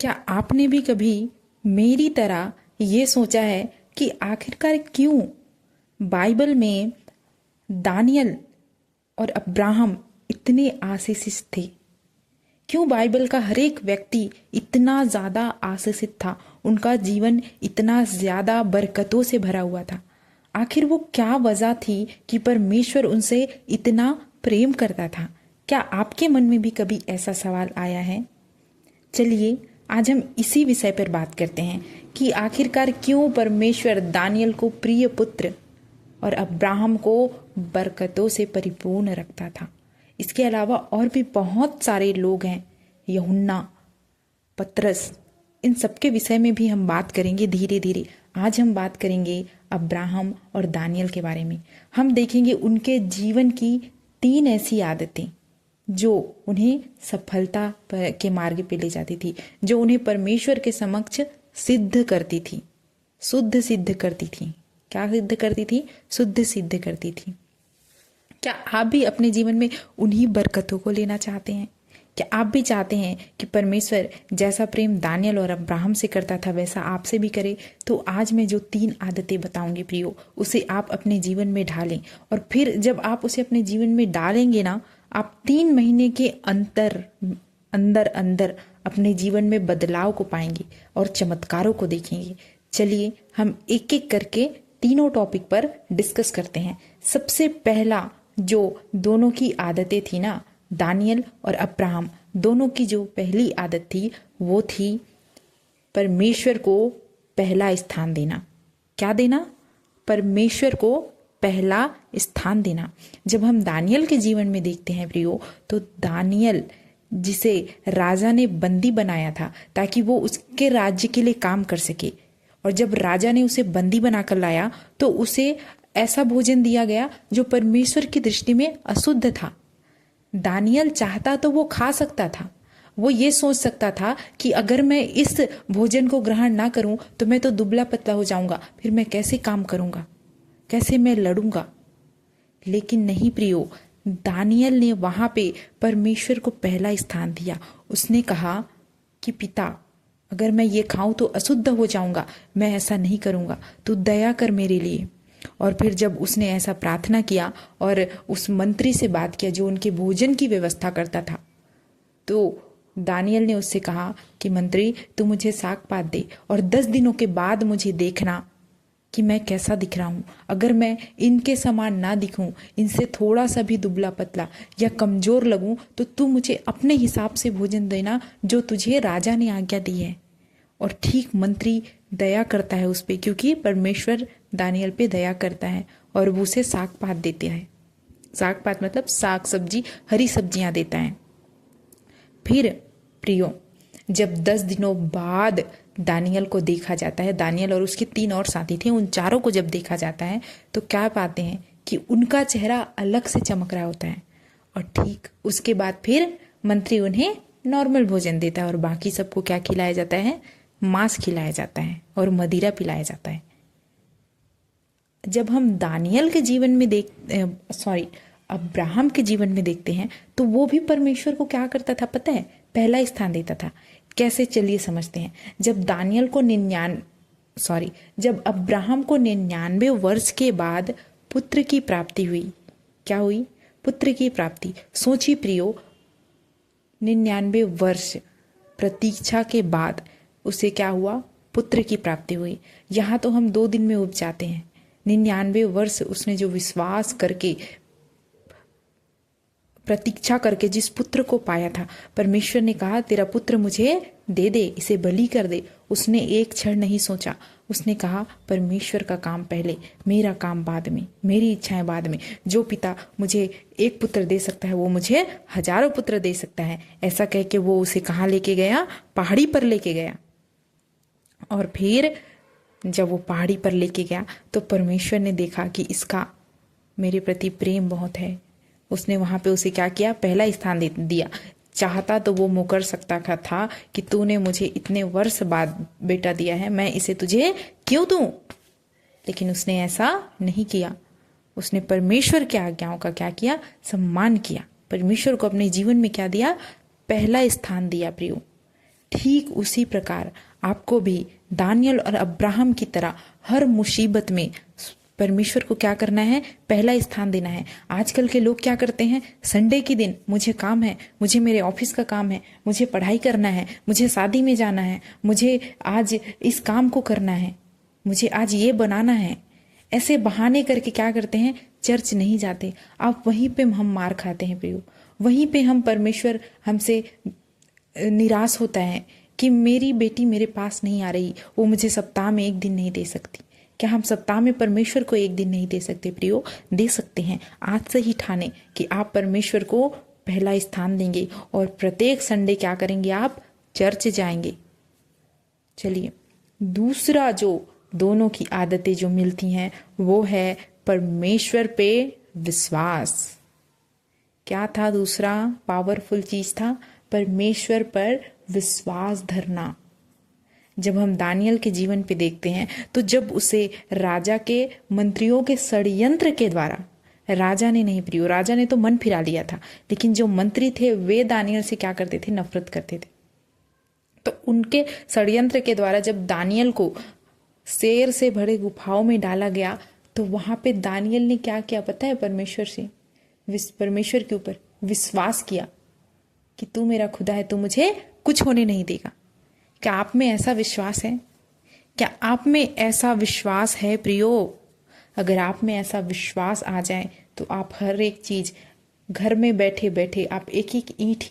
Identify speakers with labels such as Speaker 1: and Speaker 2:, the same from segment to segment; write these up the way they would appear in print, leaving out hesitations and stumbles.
Speaker 1: क्या आपने भी कभी मेरी तरह ये सोचा है कि आखिरकार क्यों बाइबल में दानियल और अब्राहम इतने आशीषित थे? क्यों बाइबल का हर एक व्यक्ति इतना ज़्यादा आशीषित था, उनका जीवन इतना ज़्यादा बरकतों से भरा हुआ था? आखिर वो क्या वजह थी कि परमेश्वर उनसे इतना प्रेम करता था? क्या आपके मन में भी कभी ऐसा सवाल आया है? चलिए आज हम इसी विषय पर बात करते हैं कि आखिरकार क्यों परमेश्वर दानियल को प्रिय पुत्र और अब्राहम को बरकतों से परिपूर्ण रखता था। इसके अलावा और भी बहुत सारे लोग हैं, यूहन्ना, पतरस, इन सबके विषय में भी हम बात करेंगे धीरे धीरे। आज हम बात करेंगे अब्राहम और दानियल के बारे में। हम देखेंगे उनके जीवन की 3 ऐसी आदतें जो उन्हें सफलता के मार्ग पे ले जाती थी, जो उन्हें परमेश्वर के समक्ष सिद्ध करती थी, शुद्ध सिद्ध करती थी। क्या सिद्ध करती थी? शुद्ध सिद्ध करती थी। क्या आप भी अपने जीवन में उन्हीं बरकतों को लेना चाहते हैं? क्या आप भी चाहते हैं कि परमेश्वर जैसा प्रेम दानियल और अब्राहम से करता था वैसा आपसे भी करे? तो आज मैं जो 3 आदतें बताऊंगी प्रियो, उसे आप अपने जीवन में ढालें। और फिर जब आप उसे अपने जीवन में डालेंगे ना, आप 3 महीने के अंदर अंदर अपने जीवन में बदलाव को पाएंगे और चमत्कारों को देखेंगे। चलिए हम एक एक करके तीनों टॉपिक पर डिस्कस करते हैं। सबसे पहला जो दोनों की आदतें थी ना, दानियल और अब्राहम दोनों की जो पहली आदत थी वो थी परमेश्वर को पहला स्थान देना। क्या देना? परमेश्वर को पहला स्थान देना। जब हम दानियल के जीवन में देखते हैं प्रियो, तो दानियल जिसे राजा ने बंदी बनाया था ताकि वो उसके राज्य के लिए काम कर सके, और जब राजा ने उसे बंदी बनाकर लाया तो उसे ऐसा भोजन दिया गया जो परमेश्वर की दृष्टि में अशुद्ध था। दानियल चाहता तो वो खा सकता था, वो ये सोच सकता था कि अगर मैं इस भोजन को ग्रहण ना करूं तो मैं तो दुबला पतला हो जाऊंगा, फिर मैं कैसे काम करूंगा, कैसे मैं लड़ूंगा। लेकिन नहीं प्रियो, दानियल ने वहां पे परमेश्वर को पहला स्थान दिया। उसने कहा कि पिता, अगर मैं ये खाऊं तो अशुद्ध हो जाऊंगा, मैं ऐसा नहीं करूंगा, तू दया कर मेरे लिए। और फिर जब उसने ऐसा प्रार्थना किया और उस मंत्री से बात किया जो उनके भोजन की व्यवस्था करता था, तो दानियल ने उससे कहा कि मंत्री, तू मुझे साग पात दे और 10 दिनों के बाद मुझे देखना कि मैं कैसा दिख रहा हूं। अगर मैं इनके समान ना दिखूं, इनसे थोड़ा सा भी दुबला पतला या कमजोर लगूं, तो तू मुझे अपने हिसाब से भोजन देना जो तुझे राजा ने आज्ञा दी है। और ठीक मंत्री दया करता है उस पे, क्योंकि परमेश्वर दानियल पे दया करता है और वो उसे साग पात देते हैं। साग पात मतलब साग सब्जी, हरी सब्जियां देता है। फिर प्रियो, जब 10 दिनों बाद दानियल को देखा जाता है, दानियल और उसके 3 और साथी थे, उन चारों को जब देखा जाता है तो क्या पाते हैं कि उनका चेहरा अलग से चमक रहा होता है। और ठीक उसके बाद फिर मंत्री उन्हें नॉर्मल भोजन देता है और बाकी सबको क्या खिलाया जाता है? मांस खिलाया जाता है और मदिरा पिलाया जाता है। जब हम दानियल के जीवन में अब्राहम के जीवन में देखते हैं तो वो भी परमेश्वर को क्या करता था पता है? पहला स्थान देता था। कैसे? चलिए समझते हैं। जब अब्राहम को 99 वर्ष के बाद पुत्र की प्राप्ति हुई। क्या हुई? पुत्र की प्राप्ति। सोचिए प्रियो, 99 वर्ष प्रतीक्षा के बाद उसे क्या हुआ? पुत्र की प्राप्ति हुई। यहाँ तो हम 2 दिन में उब जाते हैं। 99 वर्ष उसने जो विश्वास करके, प्रतीक्षा करके जिस पुत्र को पाया था, परमेश्वर ने कहा तेरा पुत्र मुझे दे दे, इसे बलि कर दे। उसने एक क्षण नहीं सोचा, उसने कहा परमेश्वर का काम पहले, मेरा काम बाद में, मेरी इच्छाएं बाद में। जो पिता मुझे एक पुत्र दे सकता है वो मुझे हजारों पुत्र दे सकता है। ऐसा कह के वो उसे कहाँ लेके गया? पहाड़ी पर लेके गया। और फिर जब वो पहाड़ी पर लेके गया तो परमेश्वर ने देखा कि इसका मेरे प्रति प्रेम बहुत है। उसने वहां पे उसे क्या किया? पहला स्थान दे दिया। चाहता तो वो मुकर सकता था कि तूने मुझे इतने वर्ष बाद बेटा दिया है, मैं इसे तुझे क्यों दूं? लेकिन उसने ऐसा नहीं किया। उसने परमेश्वर की आज्ञाओं का क्या किया? सम्मान किया। परमेश्वर को अपने जीवन में क्या दिया? पहला स्थान दिया प्रियो। ठीक उसी प्रकार आपको भी दानियल और अब्राहम की तरह हर मुसीबत में परमेश्वर को क्या करना है, पहला स्थान देना है। आजकल के लोग क्या करते हैं, संडे के दिन मुझे काम है, मुझे मेरे ऑफिस का काम है, मुझे पढ़ाई करना है, मुझे शादी में जाना है, मुझे आज इस काम को करना है, मुझे आज ये बनाना है, ऐसे बहाने करके क्या करते हैं, चर्च नहीं जाते। आप वहीं पे हम मार खाते हैं प्रियो, वहीं पे हम परमेश्वर हमसे निराश होता है कि मेरी बेटी मेरे पास नहीं आ रही, वो मुझे सप्ताह में एक दिन नहीं दे सकती। क्या हम सप्ताह में परमेश्वर को एक दिन नहीं दे सकते प्रियो? दे सकते हैं। आज से ही ठाने कि आप परमेश्वर को पहला स्थान देंगे और प्रत्येक संडे क्या करेंगे, आप चर्च जाएंगे। चलिए, दूसरा जो दोनों की आदतें जो मिलती हैं वो है परमेश्वर पे विश्वास। क्या था दूसरा पावरफुल चीज था? परमेश्वर पर विश्वास धरना। जब हम दानियल के जीवन पे देखते हैं तो जब उसे राजा के मंत्रियों के षड्यंत्र के द्वारा, राजा ने नहीं प्रियो, राजा ने तो मन फिरा लिया था, लेकिन जो मंत्री थे वे दानियल से क्या करते थे, नफरत करते थे। तो उनके षड्यंत्र के द्वारा जब दानियल को शेर से भरे गुफाओं में डाला गया तो वहां पे दानियल ने क्या किया पता है, परमेश्वर के ऊपर विश्वास किया कि तू मेरा खुदा है, तू मुझे कुछ होने नहीं देगा। क्या आप में ऐसा विश्वास है? क्या आप में ऐसा विश्वास है प्रियो? अगर आप में ऐसा विश्वास आ जाए तो आप हर एक चीज घर में बैठे बैठे आप एक एक ईंट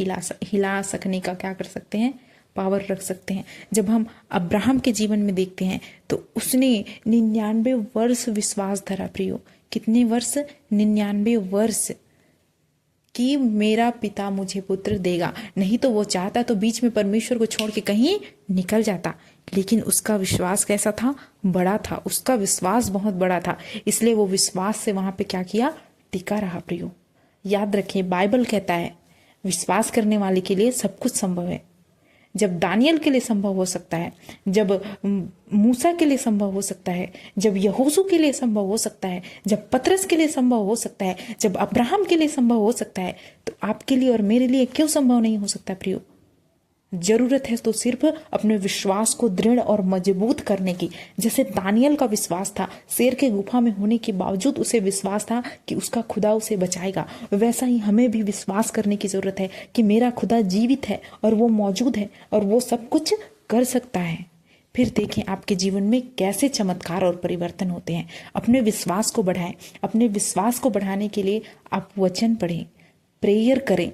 Speaker 1: हिला सकने का क्या कर सकते हैं, पावर रख सकते हैं। जब हम अब्राहम के जीवन में देखते हैं तो उसने 99 वर्ष विश्वास धरा प्रियो। कितने वर्ष? 99 वर्ष कि मेरा पिता मुझे पुत्र देगा। नहीं तो वो चाहता तो बीच में परमेश्वर को छोड़ के कहीं निकल जाता, लेकिन उसका विश्वास कैसा था, बड़ा था। उसका विश्वास बहुत बड़ा था, इसलिए वो विश्वास से वहां पे क्या किया, टिका रहा प्रियो। याद रखें, बाइबल कहता है विश्वास करने वाले के लिए सब कुछ संभव है। जब दानियल के लिए संभव हो सकता है, जब मूसा के लिए संभव हो सकता है, जब यहोशू के लिए संभव हो सकता है, जब पतरस के लिए संभव हो सकता है, जब अब्राहम के लिए संभव हो सकता है, तो आपके लिए और मेरे लिए क्यों संभव नहीं हो सकता प्रियो? जरूरत है तो सिर्फ अपने विश्वास को दृढ़ और मजबूत करने की। जैसे दानियल का विश्वास था, शेर के गुफा में होने के बावजूद उसे विश्वास था कि उसका खुदा उसे बचाएगा, वैसा ही हमें भी विश्वास करने की जरूरत है कि मेरा खुदा जीवित है और वो मौजूद है और वो सब कुछ कर सकता है। फिर देखें आपके जीवन में कैसे चमत्कार और परिवर्तन होते हैं। अपने विश्वास को बढ़ाएं। अपने विश्वास को बढ़ाने के लिए आप वचन पढ़ें, प्रेयर करें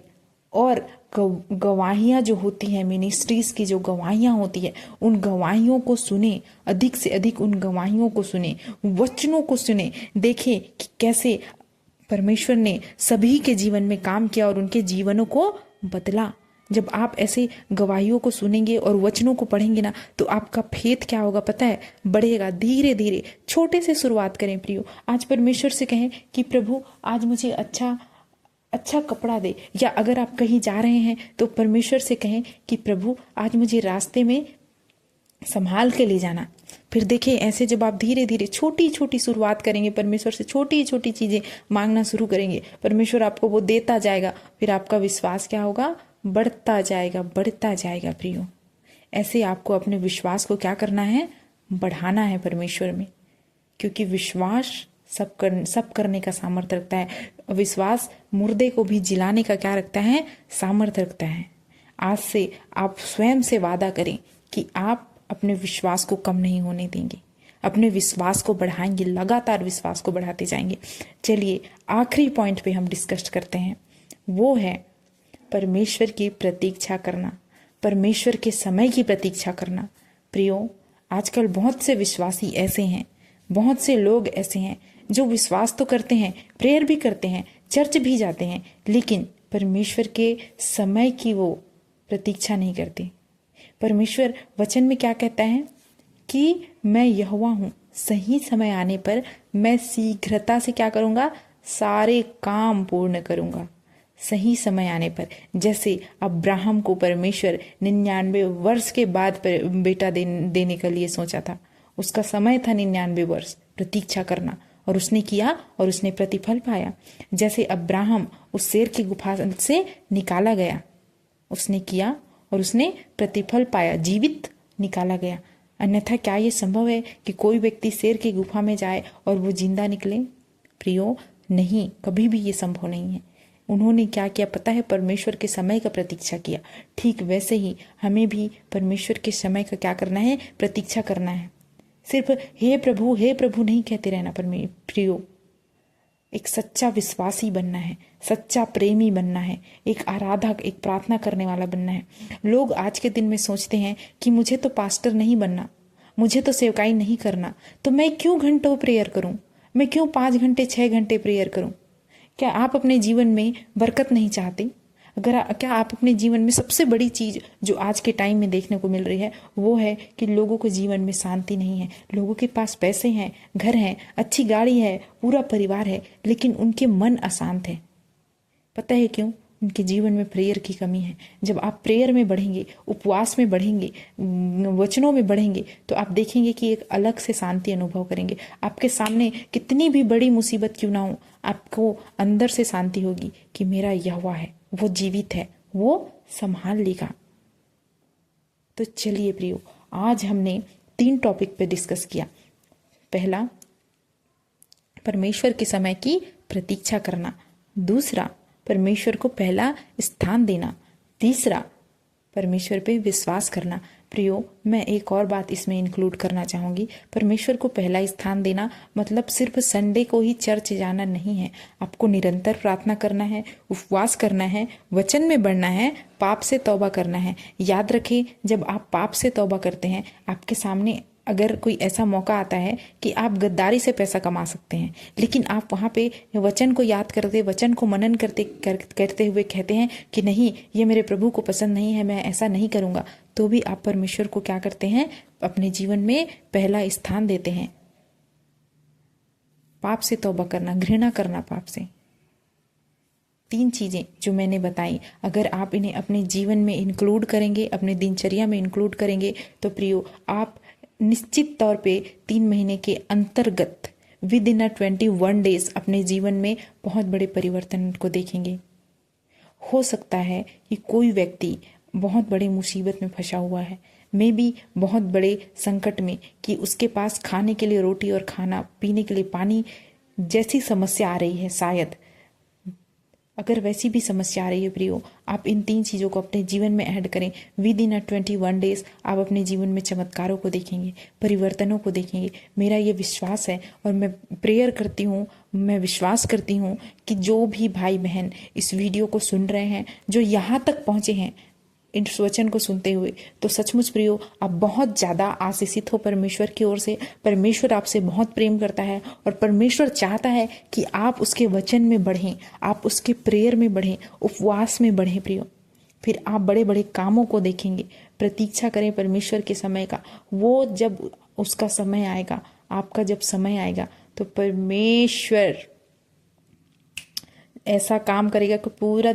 Speaker 1: और गवाहियां जो होती हैं, मिनिस्ट्रीज की जो गवाहियां होती है, उन गवाहियों को सुने, अधिक से अधिक उन गवाहियों को सुने, वचनों को सुने। देखें कि कैसे परमेश्वर ने सभी के जीवन में काम किया और उनके जीवनों को बदला। जब आप ऐसे गवाहियों को सुनेंगे और वचनों को पढ़ेंगे ना, तो आपका फेथ क्या होगा पता है, बढ़ेगा। धीरे धीरे छोटे से शुरुआत करें प्रियो। आज परमेश्वर से कहें कि प्रभु आज मुझे अच्छा कपड़ा दे, या अगर आप कहीं जा रहे हैं तो परमेश्वर से कहें कि प्रभु आज मुझे रास्ते में संभाल के ले जाना। फिर देखिए, ऐसे जब आप धीरे धीरे छोटी छोटी शुरुआत करेंगे, परमेश्वर से छोटी छोटी चीजें मांगना शुरू करेंगे, परमेश्वर आपको वो देता जाएगा। फिर आपका विश्वास क्या होगा, बढ़ता जाएगा, बढ़ता जाएगा प्रियो। ऐसे आपको अपने विश्वास को क्या करना है, बढ़ाना है परमेश्वर में, क्योंकि विश्वास सब करने का सामर्थ्य रखता है। विश्वास मुर्दे को भी जिलाने का क्या रखता है, सामर्थ्य रखता है। आज से आप स्वयं से वादा करें कि आप अपने विश्वास को कम नहीं होने देंगे, अपने विश्वास को बढ़ाएंगे, लगातार विश्वास को बढ़ाते जाएंगे। चलिए आखिरी पॉइंट पे हम डिस्कस करते हैं, वो है परमेश्वर की प्रतीक्षा करना, परमेश्वर के समय की प्रतीक्षा करना। प्रियो, आजकल बहुत से विश्वासी ऐसे हैं, बहुत से लोग ऐसे हैं जो विश्वास तो करते हैं, प्रेयर भी करते हैं, चर्च भी जाते हैं, लेकिन परमेश्वर के समय की वो प्रतीक्षा नहीं करते। परमेश्वर वचन में क्या कहता है कि मैं यहोवा हूं, सही समय आने पर मैं शीघ्रता से क्या करूंगा, सारे काम पूर्ण करूंगा। सही समय आने पर, जैसे अब्राहम को परमेश्वर 99 वर्ष के बाद बेटा देने के लिए सोचा था, उसका समय था 99 वर्ष प्रतीक्षा करना, और उसने किया और उसने प्रतिफल पाया। जैसे अब्राहम उस शेर की गुफा से निकाला गया, उसने किया और उसने प्रतिफल पाया, जीवित निकाला गया। अन्यथा क्या ये संभव है कि कोई व्यक्ति शेर की गुफा में जाए और वो जिंदा निकले? प्रियो, नहीं, कभी भी ये संभव नहीं है। उन्होंने क्या किया पता है? परमेश्वर के समय का प्रतीक्षा किया। ठीक वैसे ही हमें भी परमेश्वर के समय का क्या करना है? प्रतीक्षा करना है। सिर्फ हे प्रभु नहीं कहते रहना। प्रियो, एक सच्चा विश्वासी बनना है, सच्चा प्रेमी बनना है, एक आराधक, एक प्रार्थना करने वाला बनना है। लोग आज के दिन में सोचते हैं कि मुझे तो पास्टर नहीं बनना, मुझे तो सेवकाई नहीं करना, तो मैं क्यों घंटों प्रेयर करूं? मैं क्यों 5 घंटे 6 घंटे प्रेयर करूं? क्या आप अपने जीवन में बरकत नहीं चाहते? क्या आप अपने जीवन में सबसे बड़ी चीज जो आज के टाइम में देखने को मिल रही है वो है कि लोगों को जीवन में शांति नहीं है। लोगों के पास पैसे हैं, घर हैं, अच्छी गाड़ी है, पूरा परिवार है, लेकिन उनके मन अशांत है। पता है क्यों? उनके जीवन में प्रेयर की कमी है। जब आप प्रेयर में बढ़ेंगे, उपवास में बढ़ेंगे, वचनों में बढ़ेंगे, तो आप देखेंगे कि एक अलग से शांति अनुभव करेंगे। आपके सामने कितनी भी बड़ी मुसीबत क्यों ना हो, आपको अंदर से शांति होगी कि मेरा यहोवा है, वो जीवित है, वो संभाल लेगा। तो चलिए प्रियो, आज हमने 3 टॉपिक पे डिस्कस किया। पहला, परमेश्वर के समय की प्रतीक्षा करना। दूसरा, परमेश्वर को पहला स्थान देना। तीसरा, परमेश्वर पे विश्वास करना। प्रियो, मैं एक और बात इसमें इंक्लूड करना चाहूँगी। परमेश्वर को पहला स्थान देना मतलब सिर्फ संडे को ही चर्च जाना नहीं है। आपको निरंतर प्रार्थना करना है, उपवास करना है, वचन में बढ़ना है, पाप से तौबा करना है। याद रखें, जब आप पाप से तौबा करते हैं, आपके सामने अगर कोई ऐसा मौका आता है कि आप गद्दारी से पैसा कमा सकते हैं, लेकिन आप वहाँ पे वचन को याद करते, वचन को मनन करते हुए कहते हैं कि नहीं, ये मेरे प्रभु को पसंद नहीं है, मैं ऐसा नहीं करूँगा, तो भी आप परमेश्वर को क्या करते हैं? अपने जीवन में पहला स्थान देते हैं। पाप से तौबा करना, घृणा करना पाप से। 3 चीज़ें जो मैंने बताई, अगर आप इन्हें अपने जीवन में इंक्लूड करेंगे, अपने दिनचर्या में इंक्लूड करेंगे, तो प्रियो, आप निश्चित तौर पे 3 महीने के अंतर्गत विद इन 21 डेज अपने जीवन में बहुत बड़े परिवर्तन को देखेंगे। हो सकता है कि कोई व्यक्ति बहुत बड़े मुसीबत में फंसा हुआ है, मे बी बहुत बड़े संकट में, कि उसके पास खाने के लिए रोटी और खाना पीने के लिए पानी जैसी समस्या आ रही है। शायद अगर वैसी भी समस्या आ रही है प्रियो, आप इन 3 चीज़ों को अपने जीवन में ऐड करें। विद इन 21 डेज आप अपने जीवन में चमत्कारों को देखेंगे, परिवर्तनों को देखेंगे। मेरा ये विश्वास है और मैं प्रेयर करती हूँ, मैं विश्वास करती हूँ कि जो भी भाई बहन इस वीडियो को सुन रहे हैं, जो यहाँ तक पहुँचे हैं इस वचन को सुनते हुए, तो सचमुच प्रियो, आप बहुत ज़्यादा आशीषित हो परमेश्वर की ओर से। परमेश्वर आपसे बहुत प्रेम करता है और परमेश्वर चाहता है कि आप उसके वचन में बढ़ें, आप उसके प्रेयर में बढ़ें, उपवास में बढ़ें प्रियो। फिर आप बड़े बड़े कामों को देखेंगे। प्रतीक्षा करें परमेश्वर के समय का। वो जब उसका समय आएगा, आपका जब समय आएगा, तो परमेश्वर ऐसा काम करेगा कि पूरी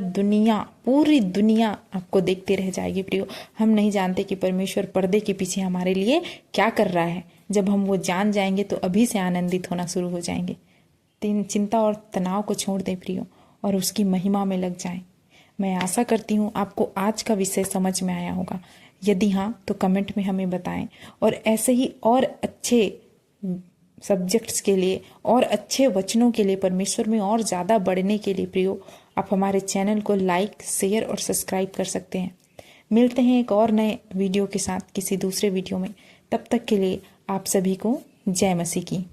Speaker 1: दुनिया आपको देखते रह जाएगी प्रियो। हम नहीं जानते कि परमेश्वर पर्दे के पीछे हमारे लिए क्या कर रहा है। जब हम वो जान जाएंगे तो अभी से आनंदित होना शुरू हो जाएंगे। चिंता और तनाव को छोड़ दें प्रियो और उसकी महिमा में लग जाएं। मैं आशा करती हूँ आपको आज का विषय समझ में आया होगा। यदि हाँ, तो कमेंट में हमें बताएं। और ऐसे ही और अच्छे सब्जेक्ट्स के लिए और अच्छे वचनों के लिए, परमेश्वर में और ज़्यादा बढ़ने के लिए प्रियो, आप हमारे चैनल को लाइक, शेयर और सब्सक्राइब कर सकते हैं। मिलते हैं एक और नए वीडियो के साथ किसी दूसरे वीडियो में। तब तक के लिए आप सभी को जय मसीह की।